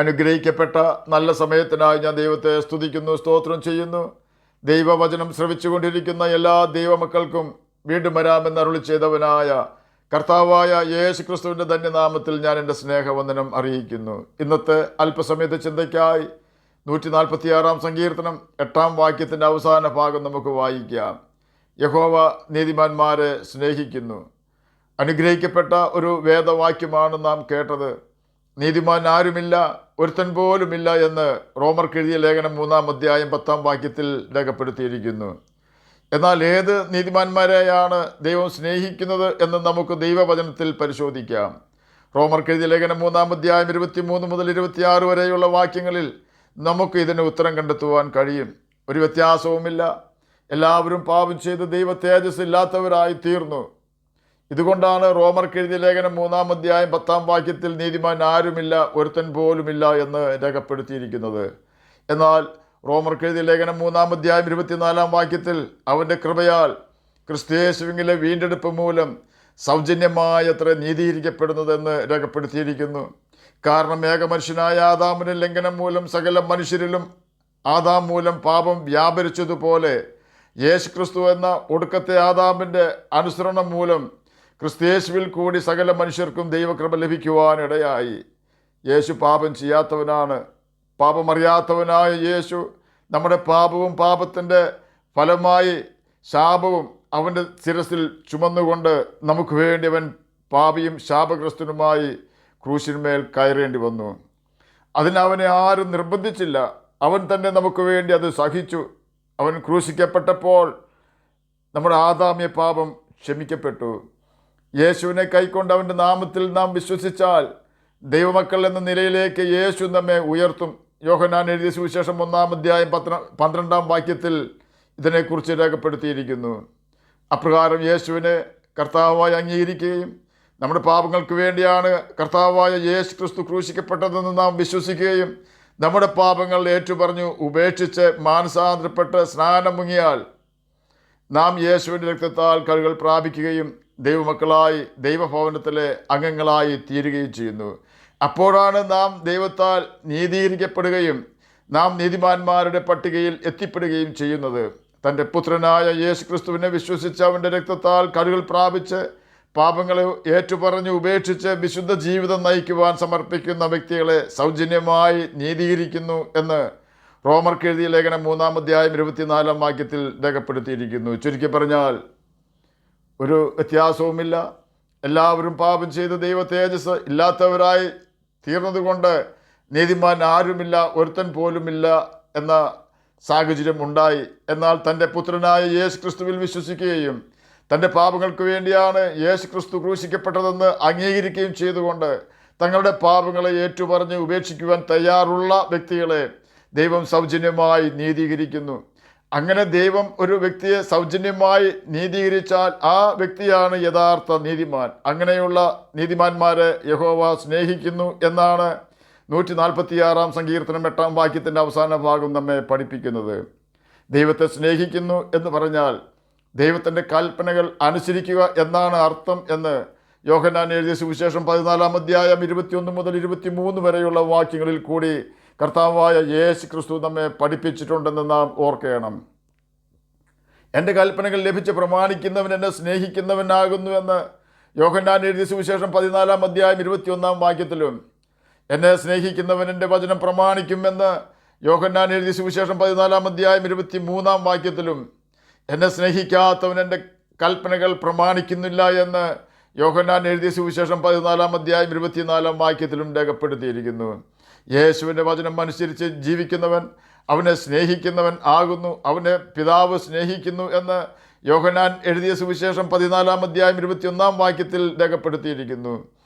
അനുഗ്രഹിക്കപ്പെട്ട നല്ല സമയത്തിനായി ഞാൻ ദൈവത്തെ സ്തുതിക്കുന്നു, സ്തോത്രം ചെയ്യുന്നു. ദൈവവചനം ശ്രവിച്ചുകൊണ്ടിരിക്കുന്ന എല്ലാ ദൈവമക്കൾക്കും വീണ്ടും വരാമെന്ന് അരുളി ചെയ്തവനായ കർത്താവായ യേശു ക്രിസ്തുവിൻ്റെ ധന്യനാമത്തിൽ ഞാൻ എൻ്റെ സ്നേഹവന്ദനം അറിയിക്കുന്നു. ഇന്നത്തെ അല്പസമയത്തെ ചിന്തയ്ക്കായി 146 സങ്കീർത്തനം 8 വാക്യത്തിൻ്റെ അവസാന ഭാഗം നമുക്ക് വായിക്കാം. യഹോവ നീതിമാന്മാരെ സ്നേഹിക്കുന്നു. അനുഗ്രഹിക്കപ്പെട്ട ഒരു വേദവാക്യമാണ് നാം കേട്ടത്. നീതിമാൻ ആരുമില്ല, ഒരുത്തൻ പോലുമില്ല എന്ന് റോമർക്ക് എഴുതിയ ലേഖനം 3 അധ്യായം 10 വാക്യത്തിൽ രേഖപ്പെടുത്തിയിരിക്കുന്നു. എന്നാൽ ഏത് നീതിമാന്മാരെയാണ് ദൈവം സ്നേഹിക്കുന്നത് എന്ന് നമുക്ക് ദൈവവചനത്തിൽ പരിശോധിക്കാം. റോമർക്ക് എഴുതിയ ലേഖനം 3 അധ്യായം 23 മുതൽ 26 വരെയുള്ള വാക്യങ്ങളിൽ നമുക്ക് ഇതിന് ഉത്തരം കണ്ടെത്തുവാൻ കഴിയും. ഒരു വ്യത്യാസവുമില്ല. എല്ലാവരും പാപം ചെയ്ത് ദൈവ തേജസ് ഇല്ലാത്തവരായി തീർന്നു. ഇതുകൊണ്ടാണ് റോമർക്ക് എഴുതിയ ലേഖനം 3 അധ്യായം 10 വാക്യത്തിൽ നീതിമാൻ ആരുമില്ല, ഒരുത്തൻ പോലുമില്ല എന്ന് രേഖപ്പെടുത്തിയിരിക്കുന്നത്. എന്നാൽ റോമർക്ക് എഴുതിയ ലേഖനം 3 അധ്യായം 24 വാക്യത്തിൽ അവൻ്റെ കൃപയാൽ ക്രിസ്തുയേശുവിലെ വീണ്ടെടുപ്പ് മൂലം സൗജന്യമായത്ര നീതീകരിക്കപ്പെടുന്നതെന്ന് രേഖപ്പെടുത്തിയിരിക്കുന്നു. കാരണം ഏകമനുഷ്യനായ ആദാമിൻ്റെ ലംഘനം മൂലം സകല മനുഷ്യരിലും ആദാം മൂലം പാപം വ്യാപരിച്ചതുപോലെ യേശുക്രിസ്തു എന്ന ഒടുക്കത്തെ ആദാമിൻ്റെ അനുസരണം മൂലം ക്രിസ്തുയേശുവിൽ കൂടി സകല മനുഷ്യർക്കും ദൈവകൃപ ലഭിക്കുവാനിടയായി. യേശു പാപം ചെയ്യാത്തവനാണ്. പാപമറിയാത്തവനായ യേശു നമ്മുടെ പാപവും പാപത്തിൻ്റെ ഫലമായി ശാപവും അവൻ്റെ ശിരസിൽ ചുമന്നുകൊണ്ട് നമുക്ക് വേണ്ടി അവൻ പാപിയും ശാപഗ്രസ്തനുമായി ക്രൂശിന്മേൽ കയറേണ്ടി വന്നു. അതിനവനെ ആരും നിർബന്ധിച്ചില്ല. അവൻ തന്നെ നമുക്ക് വേണ്ടി അത് സഹിച്ചു. അവൻ ക്രൂശിക്കപ്പെട്ടപ്പോൾ നമ്മുടെ ആദാമ്യ പാപം ക്ഷമിക്കപ്പെട്ടു. യേശുവിനെ കൈക്കൊണ്ട് അവൻ്റെ നാമത്തിൽ നാം വിശ്വസിച്ചാൽ ദൈവമക്കൾ എന്ന നിലയിലേക്ക് യേശു നമ്മെ ഉയർത്തും. യോഹന്നാൻ എഴുതിയ സുവിശേഷം 1 അധ്യായം 12 വാക്യത്തിൽ ഇതിനെക്കുറിച്ച് രേഖപ്പെടുത്തിയിരിക്കുന്നു. അപ്രകാരം യേശുവിനെ കർത്താവായി അംഗീകരിക്കുകയും നമ്മുടെ പാപങ്ങൾക്ക് വേണ്ടിയാണ് കർത്താവായ യേശു ക്രിസ്തു ക്രൂശിക്കപ്പെട്ടതെന്ന് നാം വിശ്വസിക്കുകയും നമ്മുടെ പാപങ്ങൾ ഏറ്റുപറഞ്ഞു ഉപേക്ഷിച്ച് മാനസാന്തരപ്പെട്ട് സ്നാനം മുങ്ങിയാൽ നാം യേശുവിൻ്റെ രക്തത്താൽ കഴുകൽ പ്രാപിക്കുകയും ദൈവമക്കളായി ദൈവഭവനത്തിലെ അംഗങ്ങളായി തീരുകയും ചെയ്യുന്നു. അപ്പോഴാണ് നാം ദൈവത്താൽ നീതീകരിക്കപ്പെടുകയും നാം നീതിമാന്മാരുടെ പട്ടികയിൽ എത്തിപ്പെടുകയും ചെയ്യുന്നത്. തൻ്റെ പുത്രനായ യേശു ക്രിസ്തുവിനെ വിശ്വസിച്ച് അവൻ്റെ രക്തത്താൽ കഴുകൽ പ്രാപിച്ച് പാപങ്ങളെ ഏറ്റുപറഞ്ഞ് ഉപേക്ഷിച്ച് വിശുദ്ധ ജീവിതം നയിക്കുവാൻ സമർപ്പിക്കുന്ന വ്യക്തികളെ സൗജന്യമായി നീതീകരിക്കുന്നു എന്ന് റോമർക്ക് എഴുതിയ ലേഖനം 3 അധ്യായം 24 വാക്യത്തിൽ രേഖപ്പെടുത്തിയിരിക്കുന്നു. ചുരുക്കി പറഞ്ഞാൽ ഒരു വ്യത്യാസവുമില്ല. എല്ലാവരും പാപം ചെയ്ത് ദൈവ തേജസ് ഇല്ലാത്തവരായി തീർന്നതുകൊണ്ട് നീതിമാൻ ആരുമില്ല, ഒരുത്തൻ പോലുമില്ല എന്ന സാഹചര്യം ഉണ്ടായി. എന്നാൽ തൻ്റെ പുത്രനായ യേശു ക്രിസ്തുവിൽ വിശ്വസിക്കുകയും തൻ്റെ പാപങ്ങൾക്ക് വേണ്ടിയാണ് യേശു ക്രിസ്തു ക്രൂശിക്കപ്പെട്ടതെന്ന് അംഗീകരിക്കുകയും ചെയ്തുകൊണ്ട് തങ്ങളുടെ പാപങ്ങളെ ഏറ്റുപറഞ്ഞ് ഉപേക്ഷിക്കുവാൻ തയ്യാറുള്ള വ്യക്തികളെ ദൈവം സൗജന്യമായി നീതീകരിക്കുന്നു. അങ്ങനെ ദൈവം ഒരു വ്യക്തിയെ സൗജന്യമായി നീതീകരിച്ചാൽ ആ വ്യക്തിയാണ് യഥാർത്ഥ നീതിമാൻ. അങ്ങനെയുള്ള നീതിമാന്മാരെ യഹോവ സ്നേഹിക്കുന്നു എന്നാണ് 146 സങ്കീർത്തനം 8 വാക്യത്തിൻ്റെ അവസാന ഭാഗം നമ്മെ പഠിപ്പിക്കുന്നത്. ദൈവത്തെ സ്നേഹിക്കുന്നു എന്ന് പറഞ്ഞാൽ ദൈവത്തിൻ്റെ കൽപ്പനകൾ അനുസരിക്കുക എന്നാണ് അർത്ഥം എന്ന് യോഹന്നാൻ എഴുതിയ സുവിശേഷം 14 അധ്യായം 21 മുതൽ 23 വരെയുള്ള വാക്യങ്ങളിൽ കൂടി കർത്താവായ യേശു ക്രിസ്തു നമ്മെ പഠിപ്പിച്ചിട്ടുണ്ടെന്ന് നാം ഓർക്കണം. എൻ്റെ കൽപ്പനകൾ ലഭിച്ച് പ്രമാണിക്കുന്നവൻ എന്നെ സ്നേഹിക്കുന്നവനാകുന്നു എന്ന് യോഹന്നാൻ എഴുതിയ സുവിശേഷം 14 അധ്യായം 21 വാക്യത്തിലും എന്നെ സ്നേഹിക്കുന്നവൻ എൻ്റെ വചനം പ്രമാണിക്കുമെന്ന് യോഹന്നാൻ എഴുതിയ സുവിശേഷം 14 അധ്യായം 23 വാക്യത്തിലും എന്നെ സ്നേഹിക്കാത്തവൻ എൻ്റെ കൽപ്പനകൾ പ്രമാണിക്കുന്നില്ല എന്ന് യോഹന്നാൻ എഴുതിയ സുവിശേഷം 14 അധ്യായം 24 വാക്യത്തിലും രേഖപ്പെടുത്തിയിരിക്കുന്നു. യേശുവിൻ്റെ വചനം അനുസരിച്ച് ജീവിക്കുന്നവൻ അവനെ സ്നേഹിക്കുന്നവൻ ആകുന്നു. അവനെ പിതാവ് സ്നേഹിക്കുന്നു എന്ന് യോഹന്നാൻ എഴുതിയ സുവിശേഷം 14 അധ്യായം 21 വാക്യത്തിൽ രേഖപ്പെടുത്തിയിരിക്കുന്നു.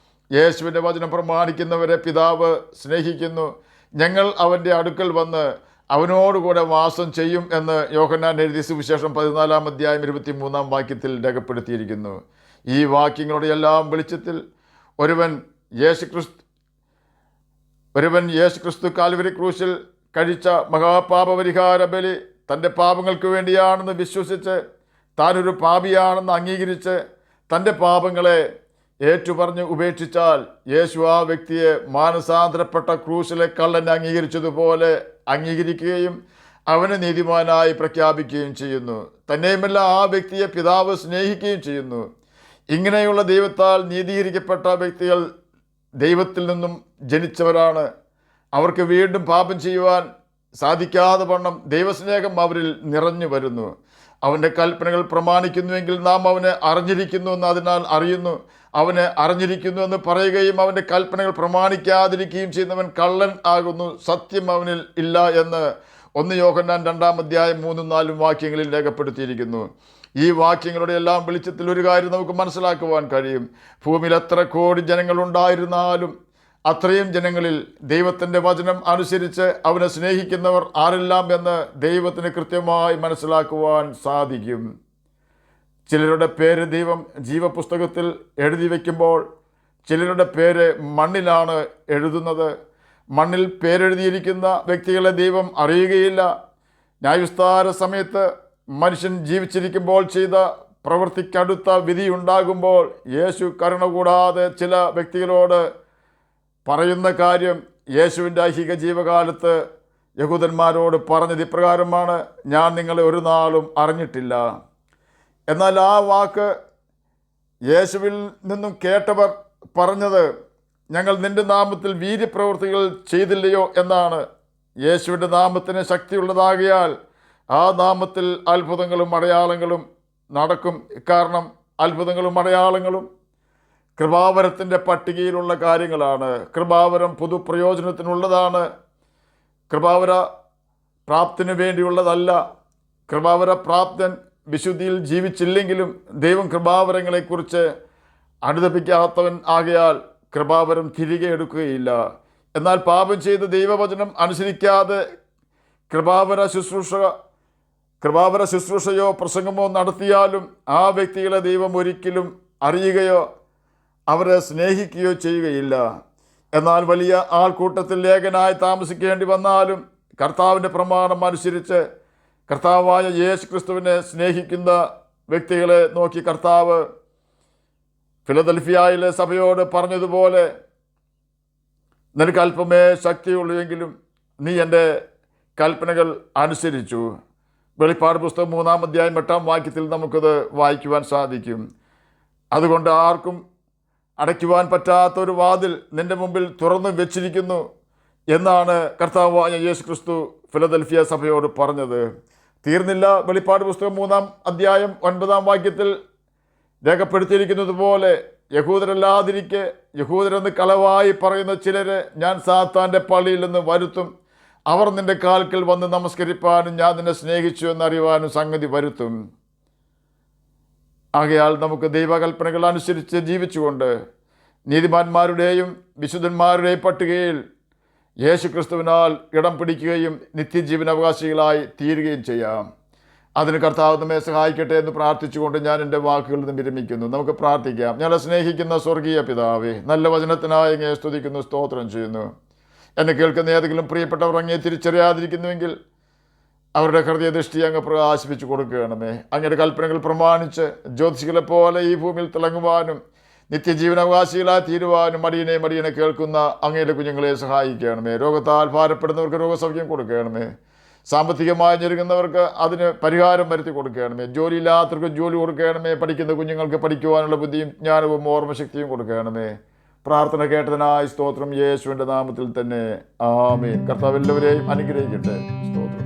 യേശുവിൻ്റെ വചനം പ്രമാണിക്കുന്നവരെ പിതാവ് സ്നേഹിക്കുന്നു. ഞങ്ങൾ അവൻ്റെ അടുക്കൽ വന്ന് അവനോടുകൂടെ വാസം ചെയ്യും എന്ന് യോഹന്നാൻ എഴുതിയ സുവിശേഷം 14 അധ്യായം 23 വാക്യത്തിൽ രേഖപ്പെടുത്തിയിരിക്കുന്നു. ഈ വാക്യങ്ങളുടെ എല്ലാം വെളിച്ചത്തിൽ ഒരുവൻ യേശു ക്രിസ്തു കാൽവരി ക്രൂശിൽ കഴിച്ച മഹാപാപപരിഹാര ബലി തൻ്റെ പാപങ്ങൾക്ക് വേണ്ടിയാണെന്ന് വിശ്വസിച്ച് താനൊരു പാപിയാണെന്ന് അംഗീകരിച്ച് തൻ്റെ പാപങ്ങളെ ഏറ്റുപറഞ്ഞ് ഉപേക്ഷിച്ചാൽ യേശു ആ വ്യക്തിയെ മാനസാന്തരപ്പെട്ട ക്രൂശിലെ കള്ളനെ അംഗീകരിച്ചതുപോലെ അംഗീകരിക്കുകയും അവനെ നീതിമാനായി പ്രഖ്യാപിക്കുകയും ചെയ്യുന്നു. തന്നെയുമല്ല, ആ വ്യക്തിയെ പിതാവ് സ്നേഹിക്കുകയും ചെയ്യുന്നു. ഇങ്ങനെയുള്ള ദൈവത്താൽ നീതീകരിക്കപ്പെട്ട വ്യക്തികൾ ദൈവത്തിൽ നിന്നും ജനിച്ചവരാണ്. അവർക്ക് വീണ്ടും പാപം ചെയ്യുവാൻ സാധിക്കാതെ വണ്ണം ദൈവസ്നേഹം അവരിൽ നിറഞ്ഞു വരുന്നു. അവൻ്റെ കൽപ്പനകൾ പ്രമാണിക്കുന്നുവെങ്കിൽ നാം അവനെ അറിഞ്ഞിരിക്കുന്നു എന്ന് അതിനാൽ അറിയുന്നു. അവനെ അറിഞ്ഞിരിക്കുന്നു എന്ന് പറയുകയും അവൻ്റെ കൽപ്പനകൾ പ്രമാണിക്കാതിരിക്കുകയും ചെയ്യുന്നവൻ കള്ളൻ ആകുന്നു, സത്യം അവനിൽ ഇല്ല എന്ന് 1 യോഹന്നാൻ 2-ാം അധ്യായം 3-4 വാക്യങ്ങളിൽ രേഖപ്പെടുത്തിയിരിക്കുന്നു. ഈ വാക്യങ്ങളുടെ എല്ലാം വെളിച്ചത്തിൽ ഒരു കാര്യം നമുക്ക് മനസ്സിലാക്കുവാൻ കഴിയും. ഭൂമിയിൽ എത്ര കോടി ജനങ്ങളുണ്ടായിരുന്നാലും അത്രയും ജനങ്ങളിൽ ദൈവത്തിൻ്റെ വചനം അനുസരിച്ച് അവനെ സ്നേഹിക്കുന്നവർ ആരെല്ലാം എന്ന് ദൈവത്തിന് കൃത്യമായി മനസ്സിലാക്കുവാൻ സാധിക്കും. ചിലരുടെ പേര് ദൈവം ജീവപുസ്തകത്തിൽ എഴുതി വയ്ക്കുമ്പോൾ ചിലരുടെ പേര് മണ്ണിലാണ് എഴുതുന്നത്. മണ്ണിൽ പേരെഴുതിയിരിക്കുന്ന വ്യക്തികളെ ദൈവം അറിയുകയില്ല. ന്യായവിസ്താര സമയത്ത് മനുഷ്യൻ ജീവിച്ചിരിക്കുമ്പോൾ ചെയ്ത പ്രവൃത്തിക്കടുത്ത വിധിയുണ്ടാകുമ്പോൾ യേശു കരുണ കൂടാതെ ചില വ്യക്തികളോട് പറയുന്ന കാര്യം യേശുവിൻ്റെ ഐഹിക ജീവകാലത്ത് യഹൂദന്മാരോട് പറഞ്ഞത് ഇപ്രകാരമാണ്: ഞാൻ നിങ്ങളെ ഒരു നാളും അറിഞ്ഞിട്ടില്ല. എന്നാൽ ആ വാക്ക് യേശുവിൽ നിന്നും കേട്ടവർ പറഞ്ഞത്, ഞങ്ങൾ നിൻ്റെ നാമത്തിൽ വീര്യപ്രവൃത്തികൾ ചെയ്തില്ലയോ എന്നാണ്. യേശുവിൻ്റെ നാമത്തിന് ശക്തിയുള്ളതാകിയാൽ ആ നാമത്തിൽ അത്ഭുതങ്ങളും അടയാളങ്ങളും നടക്കും. കാരണം അത്ഭുതങ്ങളും അടയാളങ്ങളും കൃപാവരത്തിൻ്റെ പട്ടികയിലുള്ള കാര്യങ്ങളാണ്. കൃപാവരം പൊതുപ്രയോജനത്തിനുള്ളതാണ്. കൃപാവര പ്രാപ്തിന് വേണ്ടിയുള്ളതല്ല. കൃപാവര പ്രാപ്തൻ വിശുദ്ധിയിൽ ജീവിച്ചില്ലെങ്കിലും ദൈവം കൃപാവരങ്ങളെക്കുറിച്ച് അനുതപിക്കാത്തവൻ ആകയാൽ കൃപാവരം തിരികെ എടുക്കുകയില്ല. എന്നാൽ പാപം ചെയ്ത് ദൈവവചനം അനുസരിക്കാതെ കൃപാവര ശുശ്രൂഷയോ പ്രസംഗമോ നടത്തിയാലും ആ വ്യക്തികളെ ദൈവം ഒരിക്കലും അറിയുകയോ അവരെ സ്നേഹിക്കുകയോ ചെയ്യുകയില്ല. എന്നാൽ വലിയ ആൾക്കൂട്ടത്തിൽ ലേഖനായി താമസിക്കേണ്ടി വന്നാലും കർത്താവിൻ്റെ പ്രമാണം അനുസരിച്ച് കർത്താവായ യേശു ക്രിസ്തുവിനെ സ്നേഹിക്കുന്ന വ്യക്തികളെ നോക്കി കർത്താവ് ഫിലദൽഫിയയിലെ സഭയോട് പറഞ്ഞതുപോലെ, നിനക്ക് അല്പമേ ശക്തിയുള്ളൂവെങ്കിലും നീ എൻ്റെ കൽപ്പനകൾ അനുസരിച്ചു. വെളിപ്പാട് പുസ്തകം 3-ാം അധ്യായം 8-ാം വാക്യത്തിൽ നമുക്കത് വായിക്കുവാൻ സാധിക്കും. അതുകൊണ്ട് ആർക്കും അടയ്ക്കുവാൻ പറ്റാത്തൊരു വാതിൽ നിൻ്റെ മുമ്പിൽ തുറന്നു വെച്ചിരിക്കുന്നു എന്നാണ് കർത്താവായ യേശു ക്രിസ്തു ഫിലദൽഫിയ സഭയോട് പറഞ്ഞത്. തീർന്നില്ല. വെളിപ്പാട് പുസ്തകം 3-ാം അധ്യായം 9-ാം വാക്യത്തിൽ രേഖപ്പെടുത്തിയിരിക്കുന്നത് പോലെ, യഹൂദരല്ലാതിരിക്കെ യഹൂദരെന്ന് കളവായി പറയുന്ന ചിലരെ ഞാൻ സാത്താൻ്റെ പള്ളിയിൽ നിന്ന് വരുത്തും. അവർ നിൻ്റെ കാൽക്കൽ വന്ന് നമസ്കരിപ്പാനും ഞാൻ നിന്നെ സ്നേഹിച്ചു എന്നറിയുവാനും സംഗതി വരുത്തും. ആകയാൽ നമുക്ക് ദൈവകൽപ്പനകൾ അനുസരിച്ച് ജീവിച്ചുകൊണ്ട് നീതിമാന്മാരുടെയും വിശുദ്ധന്മാരുടെയും പട്ടികയിൽ യേശു ക്രിസ്തുവിനാൽ ഇടം പിടിക്കുകയും നിത്യജീവനാവകാശികളായി തീരുകയും ചെയ്യാം. അതിന് കർത്താവ് നമ്മെ സഹായിക്കട്ടെ എന്ന് പ്രാർത്ഥിച്ചുകൊണ്ട് ഞാൻ എൻ്റെ വാക്കുകളിൽ നിന്ന് വിരമിക്കുന്നു. നമുക്ക് പ്രാർത്ഥിക്കാം. ഞങ്ങളെ സ്നേഹിക്കുന്ന സ്വർഗീയ പിതാവേ, നല്ല വചനത്തിനായി അങ്ങയെ സ്തുതിക്കുന്നു, സ്തോത്രം ചെയ്യുന്നു. എന്നെ കേൾക്കുന്ന ഏതെങ്കിലും പ്രിയപ്പെട്ടവർ അങ്ങയെ തിരിച്ചറിയാതിരിക്കുന്നുവെങ്കിൽ അവരുടെ ഹൃദയദൃഷ്ടി അങ്ങ് പ്രകാശിപ്പിച്ചു കൊടുക്കുകയാണമേ. അങ്ങയുടെ കൽപ്പനകൾ പ്രമാണിച്ച് ജ്യോതിഷികളെ പോലെ ഈ ഭൂമിയിൽ തിളങ്ങുവാനും നിത്യജീവനാവകാശികളായി തീരുവാനും മടിയനെ കേൾക്കുന്ന അങ്ങയുടെ കുഞ്ഞുങ്ങളെ സഹായിക്കണമേ. രോഗത്താൽ ഭാരപ്പെടുന്നവർക്ക് രോഗസൗഖ്യം കൊടുക്കണമേ. സാമ്പത്തികമായി ഞെരുങ്ങുന്നവർക്ക് അതിന് പരിഹാരം വരുത്തി കൊടുക്കണമേ. ജോലിയില്ലാത്തവർക്ക് ജോലി കൊടുക്കണമേ. പഠിക്കുന്ന കുഞ്ഞുങ്ങൾക്ക് പഠിക്കുവാനുള്ള ബുദ്ധിയും ജ്ഞാനവും ഓർമ്മശക്തിയും കൊടുക്കണമേ. പ്രാർത്ഥന കേട്ടതിനായി സ്തോത്രം. യേശുവിൻ്റെ നാമത്തിൽ തന്നെ ആമേൻ. കർത്താവ് എല്ലാവരെയും അനുഗ്രഹിക്കട്ടെ. സ്തോത്രം.